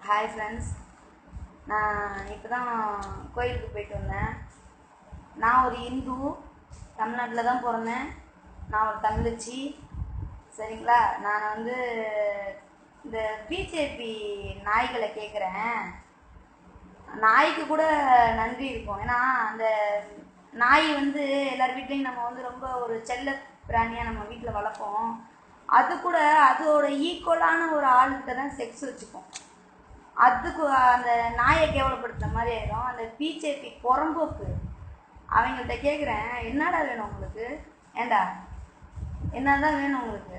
Hi friends, நான் இப்போ தான் கோயிலுக்கு போயிட்டு வந்தேன். நான் ஒரு இந்து, தமிழ்நாட்டில் தான் பிறந்தேன். நான் ஒரு தமிழச்சி, சரிங்களா. நான் வந்து இந்த பிஜேபி நாய்களை கேட்குறேன். நாய்க்கு கூட நன்றி இருக்கும். ஏன்னா அந்த நாய் வந்து எல்லார் வீட்லேயும் நம்ம வந்து ரொம்ப ஒரு செல்ல பிராணியாக நம்ம வீட்டில் வளர்ப்போம். அது கூட அதோட ஈக்குவலான ஒரு ஆள்கிட்ட தான் செக்ஸ் வச்சுப்போம். அதுக்கு அந்த நாயை கேவலப்படுத்துற மாதிரி ஆயிடும். அந்த பிஜேபி புறம்போக்கு அவங்கள்ட்ட கேட்குறேன், என்னடா வேணும் உங்களுக்கு? ஏண்டா என்னதான் வேணும் உங்களுக்கு?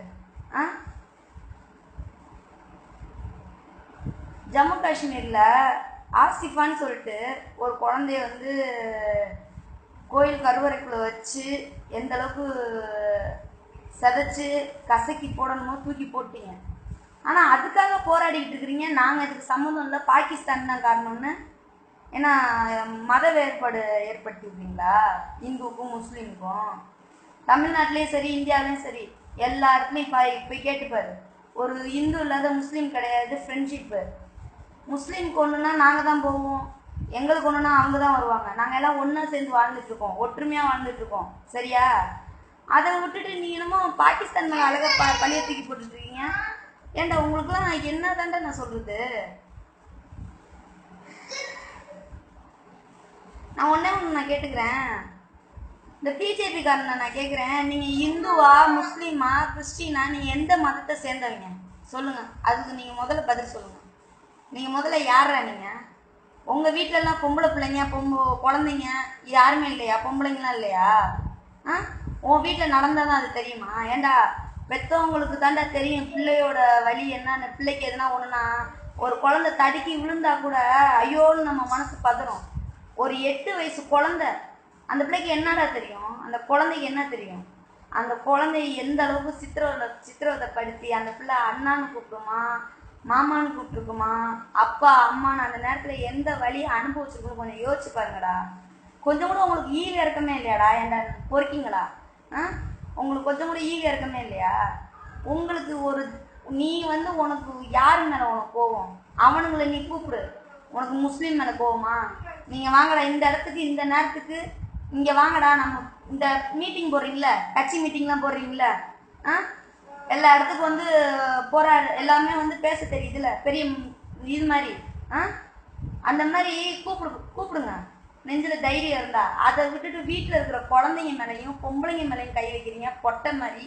ஜம்மு காஷ்மீரில் ஆசிஃபான்னு சொல்லிட்டு ஒரு குழந்தைய வந்து கோயில் கருவறைக்குள்ளே வச்சு எந்த அளவுக்கு சதைச்சு கசக்கி போடணுமோ தூக்கி போட்டீங்க. ஆனால் அதுக்காக போராடிக்கிட்டு இருக்கிறீங்க. நாங்கள் இதுக்கு சம்மந்தம் இல்லை, பாகிஸ்தான் தான் காரணம்னு. ஏன்னா மத வேறுபாடு ஏற்படுத்திருக்கீங்களா இந்துவுக்கும் முஸ்லீமுக்கும்? தமிழ்நாட்டிலையும் சரி இந்தியாவிலையும் சரி எல்லா இடத்துலையும் போய் கேட்டுப்பாரு. ஒரு இந்து இல்லாத முஸ்லீம் கிடையாது. ஃப்ரெண்ட்ஷிப்பு முஸ்லீமுக்கு ஒன்றுனா நாங்கள் தான் போவோம், எங்களுக்கு ஒன்றுனா அவங்க தான் வருவாங்க. நாங்கள் எல்லாம் ஒன்றா சேர்ந்து வாழ்ந்துட்டுருக்கோம், ஒற்றுமையாக வாழ்ந்துட்டுருக்கோம், சரியா? அதை விட்டுட்டு நீ என்னமோ பாகிஸ்தான் மேலே அழகாக பழிய தூக்கி போட்டுட்ருக்கீங்க. ஏண்டா உங்களுக்குலாம் என்ன தாண்டா நான் சொல்கிறது? நான் ஒன்றே ஒன்று நான் கேட்டுக்கிறேன், இந்த பிஜேபி காரனை நான் கேட்குறேன், நீங்கள் இந்துவா முஸ்லீமா கிறிஸ்டினா, நீங்கள் எந்த மதத்தை சேர்ந்தவங்க சொல்லுங்கள். அதுக்கு நீங்கள் முதல்ல பதில் சொல்லுங்கள். நீங்கள் முதல்ல யாரா? நீங்கள் உங்கள் வீட்டிலலாம் பொம்பளை பிள்ளைங்க குழந்தைங்க யாருமே இல்லையா? பொம்பளைங்களாம் இல்லையா? உன் வீட்டில் நடந்தால் தான் அது தெரியுமா? ஏண்டா பெற்றவங்களுக்கு தாண்டா தெரியும் பிள்ளையோட வலி என்ன. அந்த பிள்ளைக்கு எதுனா ஒன்றுனா ஒரு குழந்தை தடுக்கி விழுந்தா கூட ஐயோன்னு நம்ம மனசு பதறும். ஒரு 8 வயசு குழந்தை, அந்த பிள்ளைக்கு என்னடா தெரியும்? அந்த குழந்தைக்கு என்ன தெரியும்? அந்த குழந்தைய எந்த அளவுக்கு சித்திரவதைப்படுத்தி அந்த பிள்ளை அண்ணான்னு கூப்பிடுமா, மாமான்னு கூப்பிட்டுருக்குமா, அப்பா அம்மான்னு அந்த நேரத்தில் எந்த வழியை அனுபவிச்சிருக்கணும் கொஞ்சம் யோசிச்சு பாருங்கடா. கொஞ்சம் கூட உங்களுக்கு ஈக இறக்கமே இல்லையாடா? ஏன்டா பொறுக்கிங்களா? உங்களுக்கு கொஞ்சம் கூட ஈக இறக்கமே இல்லையா? உங்களுக்கு ஒரு நீ வந்து உனக்கு யாரு மேலே உனக்கு கோவம்? அவனுங்களை நீ கூப்பிடு. உனக்கு முஸ்லீம் மேலே கோவமா? நீங்கள் வாங்கடா இந்த இடத்துக்கு, இந்த நேரத்துக்கு இங்கே வாங்கடா. நம்ம இந்த மீட்டிங் போடுறீங்கள, கட்சி மீட்டிங்லாம் போடுறீங்கள, எல்லா இடத்துக்கும் வந்து எல்லாமே வந்து பேச தெரியுதுல்ல, பெரிய இது மாதிரி. அந்த மாதிரி கூப்பிடுங்க. நெஞ்சில் தைரியம் இருந்தா. அதை விட்டுட்டு வீட்டில் இருக்கிற குழந்தைங்க மேலேயும் பொம்பளைங்க மேலேயும் கை வைக்கிறீங்க பொட்டை மாதிரி.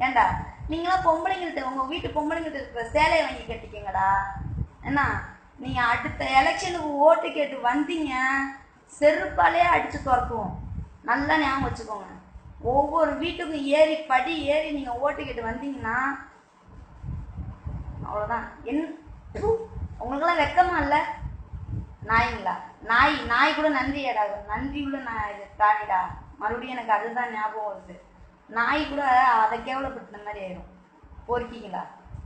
ஏண்டா நீங்களாம் பொம்பளைங்கள்ட்ட, உங்கள் வீட்டு பொம்பளைங்கள்ட்ட இருக்கிற சேலையை வாங்கி கட்டிக்கிங்கடா. ஏன்னா நீங்கள் அடுத்த எலெக்ஷனுக்கு ஓட்டு கேட்டு வந்தீங்க, செருப்பாலே அடித்து துரத்துவோம். நல்லா ஞாபகம் வச்சுக்கோங்க. ஒவ்வொரு வீட்டுக்கும் படி ஏறி நீங்கள் ஓட்டு கேட்டு வந்தீங்கன்னா அவ்வளோதான். உங்களுக்கெல்லாம் வெக்கமா இல்லை? நாய்ங்களா? நாய் கூட நன்றி ஏடாகும். நன்றி உள்ள நான் இது பிராணிடா. மறுபடியும் எனக்கு அதுதான் ஞாபகம் வருது. நாய் கூட அதை கேவலப்படுத்தின மாதிரி ஆயிடும். பொறுக்கிங்களா?